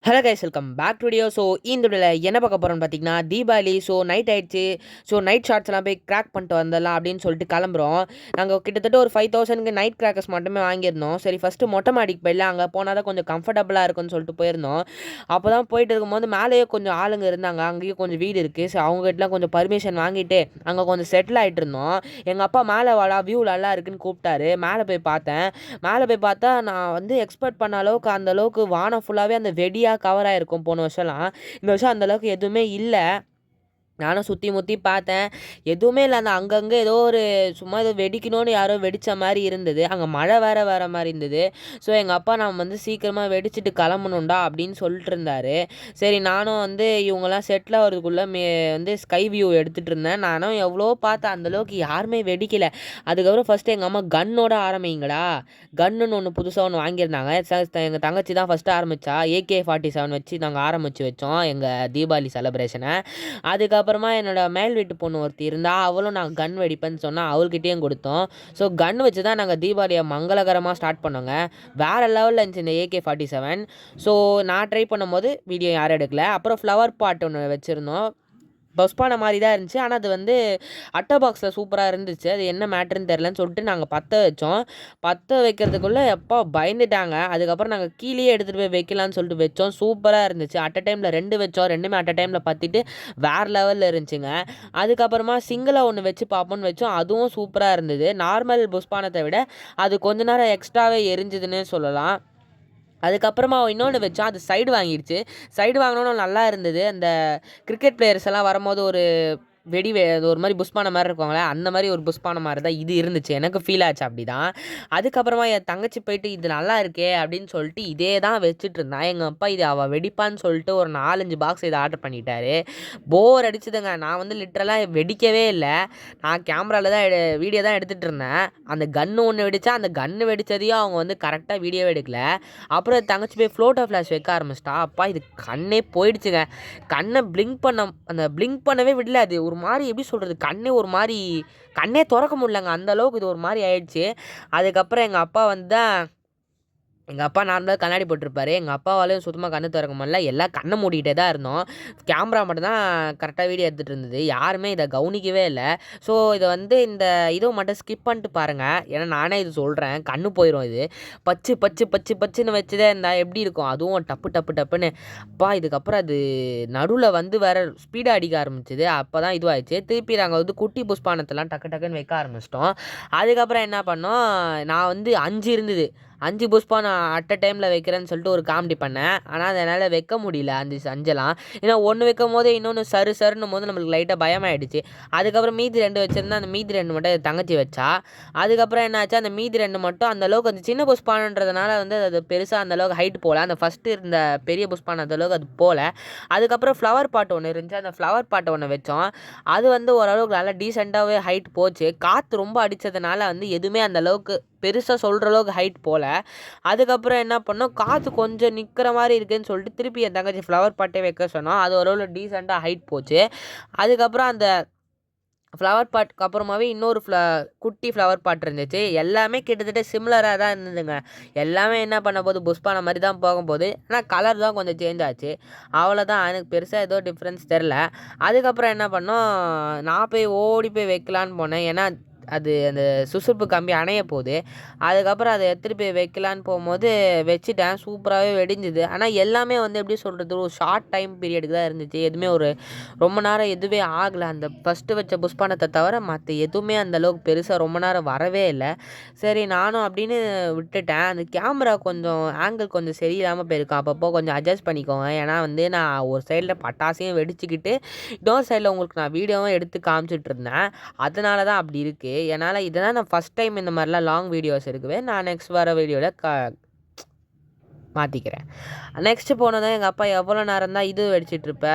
Hello guys, welcome back to video. இந்த வீடியோவில் என்ன பார்க்க போகிறோம்னு பார்த்தீங்கன்னா, தீபாவளி. நைட் ஆயிடுச்சு. நைட் ஷார்ட்ஸ்லாம் போய் கிராக் பண்ணிட்டு வந்துடலாம் அப்படின்னு சொல்லிட்டு கிளம்புறோம். நாங்கள் கிட்டத்தட்ட ஒரு 5000க்கு நைட் கிராக்கர்ஸ் மட்டுமே வாங்கியிருந்தோம். சரி, ஃபஸ்ட்டு மொட்டை மாடிக்கு போயிடலாம், அங்கே போனால் தான் கொஞ்சம் கம்ஃபர்டபுளாக இருக்கும்னு சொல்லிட்டு போயிருந்தோம். அப்போ தான் போயிட்டு இருக்கும்போது மேலேயே கொஞ்சம் ஆளுங்க இருந்தாங்க, அங்கேயும் கொஞ்சம் வீடு இருக்குது. ஸோ அவங்ககிட்டலாம் கொஞ்சம் பர்மிஷன் வாங்கிட்டு அங்கே கொஞ்சம் செட்டில் ஆகிட்டு இருந்தோம். எங்கள் அப்பா மேலே வாடா, வியூ நல்லா இருக்குன்னு கூப்பிட்டாரு. மேலே போய் பார்த்தேன். மேலே போய் பார்த்தா நான் வந்து எக்ஸ்பெக்ட் பண்ண அளவுக்கு அந்த அளவுக்கு வானம் ஃபுல்லாகவே அந்த வெடியாக கவர் ஆகிருக்கும் போன வருஷம்லாம். இந்த வருஷம் அந்தளவுக்கு எதுவுமே இல்லை. நானும் சுற்றி முற்றி பார்த்தேன், எதுவுமே இல்லை. அந்த அங்கங்கே ஏதோ ஒரு சும்மா ஏதோ வெடிக்கணும்னு யாரோ வெடித்த மாதிரி இருந்தது. அங்கே மழை வேறு வர மாதிரி இருந்தது. எங்கள் அப்பா நான் வந்து சீக்கிரமாக வெடிச்சிட்டு கிளம்பணுண்டா அப்படின்னு சொல்லிட்டு இருந்தார். சரி, நானும் வந்து இவங்கெல்லாம் செட்டில் ஆகிறதுக்குள்ளே வந்து ஸ்கை வியூ எடுத்துகிட்டு இருந்தேன். நானும் எவ்வளோ பார்த்தேன், அந்தளவுக்கு யாருமே வெடிக்கலை. அதுக்கப்புறம் ஃபஸ்ட்டு எங்கள் அம்மா கன்னோட ஆரம்பிங்கடா, கன்னுன்னு ஒன்று புதுசாக ஒன்று வாங்கியிருந்தாங்க. எங்கள் தங்கச்சி தான் ஃபஸ்ட்டு ஆரம்பித்தா. AK-47 வச்சு நாங்கள் ஆரம்பித்து வச்சோம் எங்கள் தீபாவளி செலப்ரேஷனை. அதுக்கப்புறமா என்னோடய மேல் வீட்டு பொண்ணு ஒருத்தி இருந்தால், அவளும் நான் கன் வெடிப்பேன்னு சொன்னால் அவள்கிட்டையும் கொடுத்தோம். கன் வச்சு தான் நாங்கள் தீபாவளியை மங்களகரமாக ஸ்டார்ட் பண்ணோங்க. வேறு லெவலில் இருந்துச்சு இந்த AK-47. நான் ட்ரை பண்ணும்போது வீடியோ யாரும் எடுக்கல. அப்புறம் ஃப்ளவர் பாட் ஒன்று வச்சுருந்தோம். பஸ்பான மாதிரி தான் இருந்துச்சு. ஆனால் அது வந்து அட்டை பாக்ஸில் சூப்பராக இருந்துச்சு. அது என்ன மேட்ருன்னு தெரிலன்னு சொல்லிட்டு நாங்கள் பற்ற வச்சோம். பற்ற வைக்கிறதுக்குள்ளே எப்போ பயந்துட்டாங்க. அதுக்கப்புறம் நாங்கள் கீழேயே எடுத்துகிட்டு போய் வைக்கலான்னு சொல்லிட்டு வச்சோம். சூப்பராக இருந்துச்சு. அட் அ டைமில் 2 வச்சோம். 2மே அட் அ டைமில் பற்றிட்டு வேறு லெவலில் இருந்துச்சுங்க. அதுக்கப்புறமா சிங்கிளாக ஒன்று வச்சு பார்ப்போன்னு வச்சோம். அதுவும் சூப்பராக இருந்தது. நார்மல் புஷ்பானத்தை விட அது கொஞ்ச நேரம் எக்ஸ்ட்ராவே எரிஞ்சுதுன்னு சொல்லலாம். அதுக்கப்புறமா இன்னொன்று வச்சோம், அது சைடு வாங்கிடுச்சு. சைடு வாங்கினோன்னு நல்லா இருந்தது. அந்த கிரிக்கெட் பிளேயர்ஸ் எல்லாம் வரும்போது ஒரு அது ஒரு மாதிரி புஷ்பான மாதிரி இருக்குவாங்களே, அந்த மாதிரி ஒரு புஷ்பான மாதிரி தான் இது இருந்துச்சு. எனக்கு ஃபீல் ஆச்சு அப்படி தான். அதுக்கப்புறமா என் தங்கச்சி போயிட்டு இது நல்லா இருக்கே அப்படின்னு சொல்லிட்டு இதே தான் வச்சுட்டு இருந்தான். எங்கள் அப்பா இது அவள் வெடிப்பான்னு சொல்லிட்டு ஒரு 4-5 பாக்ஸ் இதை ஆர்டர் பண்ணிட்டாரு. போர் அடிச்சுதுங்க. நான் வந்து லிட்ரலாக வெடிக்கவே இல்லை. நான் கேமராவில் தான் வீடியோ தான் எடுத்துகிட்டு இருந்தேன். அந்த கன்று ஒன்று வெடித்தா, அந்த கன்று வெடித்ததையும் அவங்க வந்து கரெக்டாக வீடியோவே எடுக்கல. அப்புறம் தங்கச்சி போய் ஃப்ளோட்டோ ஃப்ளாஷ் வைக்க ஆரம்பிச்சிட்டா. அப்பா இது கண்ணே போயிடுச்சுங்க. கண்ணை பிளிங்க் பண்ணவே விடல. அது ஒரு மாதிரி எப்படி சொல்கிறது, கண்ணே திறக்க முடியலங்க. அந்த அளவுக்கு இது ஒரு மாதிரி ஆயிடுச்சு. அதுக்கப்புறம் எங்கள் அப்பா வந்து தான் எங்கள் அப்பா நார்மலாக கண்ணாடி போட்டிருப்பாரு. எங்கள் அப்பாவாலையும் சுத்தமாக கண்ணு திறக்க முடியல. எல்லாம் கண்ணை மூடிகிட்டே தான் இருந்தோம். கேமரா மட்டும் தான் கரெக்டாக வீடியோ எடுத்துகிட்டு இருந்தது. யாருமே இதை கவனிக்கவே இல்லை. இதை வந்து இதை மட்டும் ஸ்கிப் பண்ணிட்டு பாருங்கள். ஏன்னா நானே இது சொல்கிறேன், கண்ணு போயிடும். இது பச்சுன்னு வச்சுதே இருந்தால் எப்படி இருக்கும், அதுவும் டப்புன்னு. இதுக்கப்புறம் அது நடுவில் வந்து வேறு ஸ்பீடாக அடிக்க ஆரம்பிச்சிது. அப்போ தான் இதுவாகிடுச்சு. திருப்பி நாங்கள் வந்து குட்டி புஷ்பானத்தெல்லாம் டக்குன்னு வைக்க ஆரம்பிச்சிட்டோம். அதுக்கப்புறம் என்ன பண்ணோம், நான் வந்து 5 இருந்தது. 5 புஷ்பம் நான் அட் அ டைமில் வைக்கிறேன்னு சொல்லிட்டு ஒரு காமெடி பண்ணேன். ஆனால் அதை என்னால் வைக்க முடியல 5 ஏன்னா ஒன்று வைக்கும் போதே இன்னொன்று சருன்னும் போது நம்மளுக்கு லைட்டாக பயமாயிடுச்சு. அதுக்கப்புறம் மீதி 2 வச்சுருந்தா, அந்த மீதி 2 மட்டும் தங்கச்சி வச்சா. அதுக்கப்புறம் என்னாச்சு, அந்த மீதி 2 மட்டும் அந்தளவுக்கு அந்த சின்ன புஷ்பானன்றதுனால வந்து அது பெருசாக அந்தளவுக்கு ஹைட் போகல. அந்த ஃபஸ்ட்டு இருந்த பெரிய புஷ்பான அந்தளவுக்கு அது போகல. அதுக்கப்புறம் ஃப்ளவர் பாட் ஒன்று இருந்துச்சு. அந்த ஃப்ளவர் பாட்டை ஒன்று வச்சோம். அது வந்து ஓரளவுக்கு நல்லா டீசெண்டாகவே ஹைட் போச்சு. காற்று ரொம்ப அடித்ததுனால வந்து எதுவுமே அந்தளவுக்கு பெருசாக சொல்கிற அளவுக்கு ஹைட் போகல. அதுக்கப்புறம் என்ன பண்ணோம், காற்று கொஞ்சம் நிற்கிற மாதிரி இருக்குதுன்னு சொல்லிட்டு திருப்பி என் தங்கச்சி ஃப்ளவர் பாட்டே வைக்க சொன்னோம். அது ஓரளவு டீசெண்டாக ஹைட் போச்சு. அதுக்கப்புறம் அந்த ஃப்ளவர் பாட்டுக்கு அப்புறமாவே இன்னொரு குட்டி ஃப்ளவர் பாட் இருந்துச்சு. எல்லாமே கிட்டத்தட்ட சிமிலராக தான் இருந்ததுங்க. எல்லாமே என்ன பண்ண போது புஷ்பான மாதிரி தான் போகும்போது, ஆனால் கலர் தான் கொஞ்சம் சேஞ்ச் ஆச்சு. அவ்வளோதான், எனக்கு பெருசாக ஏதோ டிஃப்ரென்ஸ் தெரில. அதுக்கப்புறம் என்ன பண்ணோம், நான் போய் ஓடி போய் வைக்கலான்னு போனேன். ஏன்னா அது அந்த சுசுப்பு கம்பி அணைய போகுது. அதுக்கப்புறம் அதை எடுத்துகிட்டு போய் வைக்கலான்னு போகும்போது வச்சுட்டேன். சூப்பராகவே வெடிஞ்சுது. ஆனால் எல்லாமே வந்து எப்படி சொல்கிறது, ஒரு ஷார்ட் டைம் பீரியடுக்கு தான் இருந்துச்சு. எதுவுமே ஒரு ரொம்ப நேரம் எதுவுமே ஆகலை. அந்த ஃபஸ்ட்டு வச்ச புஷ்பானத்தை தவிர மற்ற எதுவுமே அந்தளவுக்கு பெருசாக ரொம்ப நேரம் வரவே இல்லை. சரி, நானும் அப்படின்னு விட்டுட்டேன். அந்த கேமரா கொஞ்சம் ஆங்கிள் கொஞ்சம் சரியில்லாமல் போயிருக்கும். அப்பப்போ கொஞ்சம் அட்ஜஸ்ட் பண்ணிக்கோங்க. ஏன்னா வந்து நான் ஒரு சைடில் பட்டாசையும் வெடிச்சுக்கிட்டு இன்னொரு சைடில் உங்களுக்கு நான் வீடியோவும் எடுத்து காமிச்சிட்டு இருந்தேன். அதனால தான் அப்படி இருக்குது. என்னால் இதெல்லாம் நான் ஃபஸ்ட் டைம் இந்த மாதிரிலாம் லாங் வீடியோஸ் எடுக்குவேன். நான் நெக்ஸ்ட் வர வீடியோவில் மாற்றிக்கிறேன். நெக்ஸ்ட்டு போனதும் எங்கள் அப்பா எவ்வளோ நேரம் தான் இது வெடிச்சிட்ருப்ப,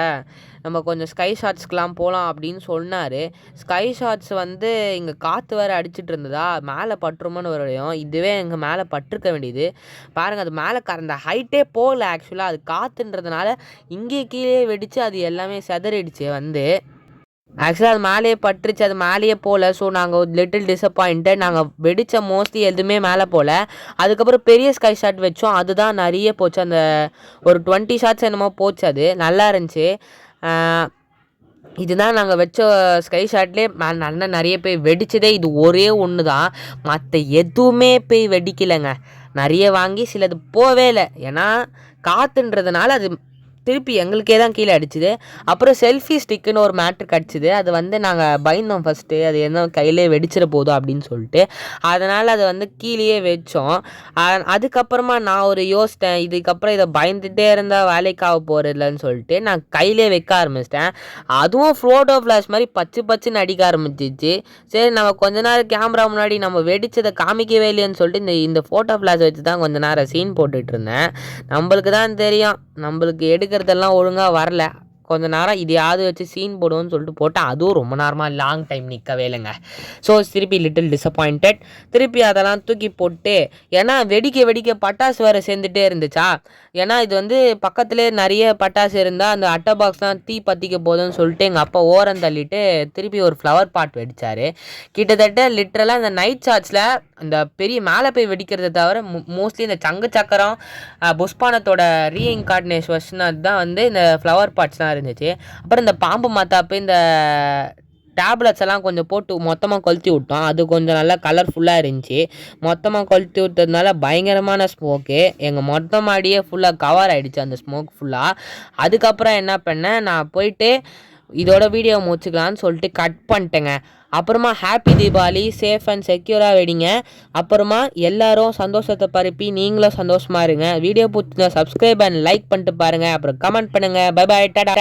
நம்ம கொஞ்சம் ஸ்கை ஷாட்ஸ்க்கெலாம் போகலாம் அப்படின்னு சொன்னார். ஸ்கை ஷாட்ஸ் வந்து இங்கே காற்று வேறு அடிச்சிட்டு இருந்ததா, மேலே பட்டுருமோன்னு ஒரு விடையும், இதுவே எங்கள் மேலே பட்டிருக்க வேண்டியது. பாருங்கள், அது மேலே அந்த ஹைட்டே போகல. ஆக்சுவலாக அது காற்றுன்றதுனால இங்கே கீழே வெடித்து அது எல்லாமே செதறிடுச்சு வந்து. ஆக்சுவலாக அது மேலேயே பட்டுருச்சு, அது மேலேயே போகல. ஸோ நாங்கள் ஒரு லிட்டில் டிசப்பாயிண்ட்டட். நாங்கள் வெடித்த மோஸ்ட்லி எதுவுமே மேலே போகல. அதுக்கப்புறம் பெரிய ஸ்கை ஷாட் வச்சோம், அதுதான் நிறைய போச்சு. அந்த ஒரு 20 ஷாட்ஸ் என்னமோ போச்சு, அது நல்லா இருந்துச்சு. இதுதான் நாங்கள் வச்ச ஸ்கை ஷாட்லேயே நல்லா நிறைய போய் வெடிச்சதே இது ஒரே ஒன்று தான். மற்ற எதுவுமே போய் வெடிக்கலைங்க. நிறைய வாங்கி சிலது போவே இல்லை, ஏன்னா காற்றுன்றதுனால அது திருப்பி எங்களுக்கே தான் கீழே அடிச்சுது. அப்புறம் செல்ஃபி ஸ்டிக்குன்னு ஒரு மேட்ரு கிடச்சிது. அது வந்து நாங்கள் பயந்தோம் ஃபஸ்ட்டு, அது என்ன கையிலே வெடிச்சிட போதும் அப்படின்னு சொல்லிட்டு. அதனால் அதை வந்து கீழேயே வச்சோம். அதுக்கப்புறமா நான் ஒரு யோசித்தேன், இதுக்கப்புறம் இதை பயந்துகிட்டே இருந்தால் வேலைக்காக போகிறதில்லன்னு சொல்லிட்டு நான் கையிலே வைக்க ஆரம்பிச்சிட்டேன். அதுவும் ஃபோட்டோ ஃப்ளாஷ் மாதிரி பச்சு பச்சுன்னு அடிக்க ஆரம்பிச்சிச்சு. சரி, நம்ம கொஞ்ச நேரம் கேமரா முன்னாடி நம்ம வெடிச்சதை காமிக்கவே இல்லைன்னு சொல்லிட்டு இந்த ஃபோட்டோ ஃப்ளாஷ் வச்சு தான் கொஞ்ச நேரம் சீன் போட்டுட்டு இருந்தேன். நம்மளுக்கு தான் தெரியும், நம்மளுக்கு எடுக்கிறதெல்லாம் ஒழுங்காக வரல. கொஞ்ச நேரம் இதையாவது வச்சு சீன் போடுவோன்னு சொல்லிட்டு போட்டால் அதுவும் ரொம்ப நேரமாக லாங் டைம் நிற்கவே இல்லைங்க. ஸோ திருப்பி லிட்டில் டிசப்பாயிண்டட். திருப்பி அதெல்லாம் தூக்கி போட்டு, ஏன்னா வெடிக்க பட்டாசு வேறு சேர்ந்துட்டே இருந்துச்சா. ஏன்னா இது வந்து பக்கத்துலேயே நிறைய பட்டாசு இருந்தால் அந்த அட்டை பாக்ஸ்லாம் தீ பற்றிக்க போதுன்னு சொல்லிட்டு எங்கள் அப்பா ஓரம் தள்ளிட்டு திருப்பி ஒரு ஃப்ளவர் பாட் வெடித்தார். கிட்டத்தட்ட லிட்ரலாக இந்த நைட் ஷாட்ஸில் அந்த பெரிய மேலே போய் வெடிக்கிறத தவிர மோஸ்ட்லி இந்த சங்கு சக்கரம் புஷ்பானத்தோட ரீஇன்கார்டினேஷன் வெர்ஷன் தான் வந்து இந்த ஃப்ளவர் பாட்ஸ்லாம் இருந்துச்சு. அப்புறம் இந்த பாம்பு மாத்தாப்பு, இந்த டேப்லெட்ஸ் எல்லாம் கொஞ்சம் போட்டு மொத்தமாக கொளுத்தி விட்டோம். அது கொஞ்சம் நல்லா கலர்ஃபுல்லாக இருந்துச்சு. மொத்தமாக கொளுத்தி விட்டதுனால பயங்கரமான ஸ்மோக்கு, எங்கள் மொத்த மாடியே ஃபுல்லாக கவர் ஆகிடுச்சு அந்த ஸ்மோக் ஃபுல்லாக. அதுக்கப்புறம் என்ன பண்ணேன், நான் போயிட்டு இதோட வீடியோ முடிச்சுக்கலான்னு சொல்லிட்டு கட் பண்ணிட்டேங்க. அப்புறமா ஹாப்பி தீபாவளி, சேஃப் அண்ட் செக்யூராக வெடிங்க. அப்புறமா எல்லாரும் சந்தோஷத்தை பரப்பி நீங்களும் சந்தோஷமாக இருங்க. வீடியோ பிடிச்சிருந்தா சப்ஸ்கிரைப் அண்ட் லைக் பண்ணிட்டு பாருங்கள். அப்புறம் கமெண்ட் பண்ணுங்கள். Bye bye, Tata.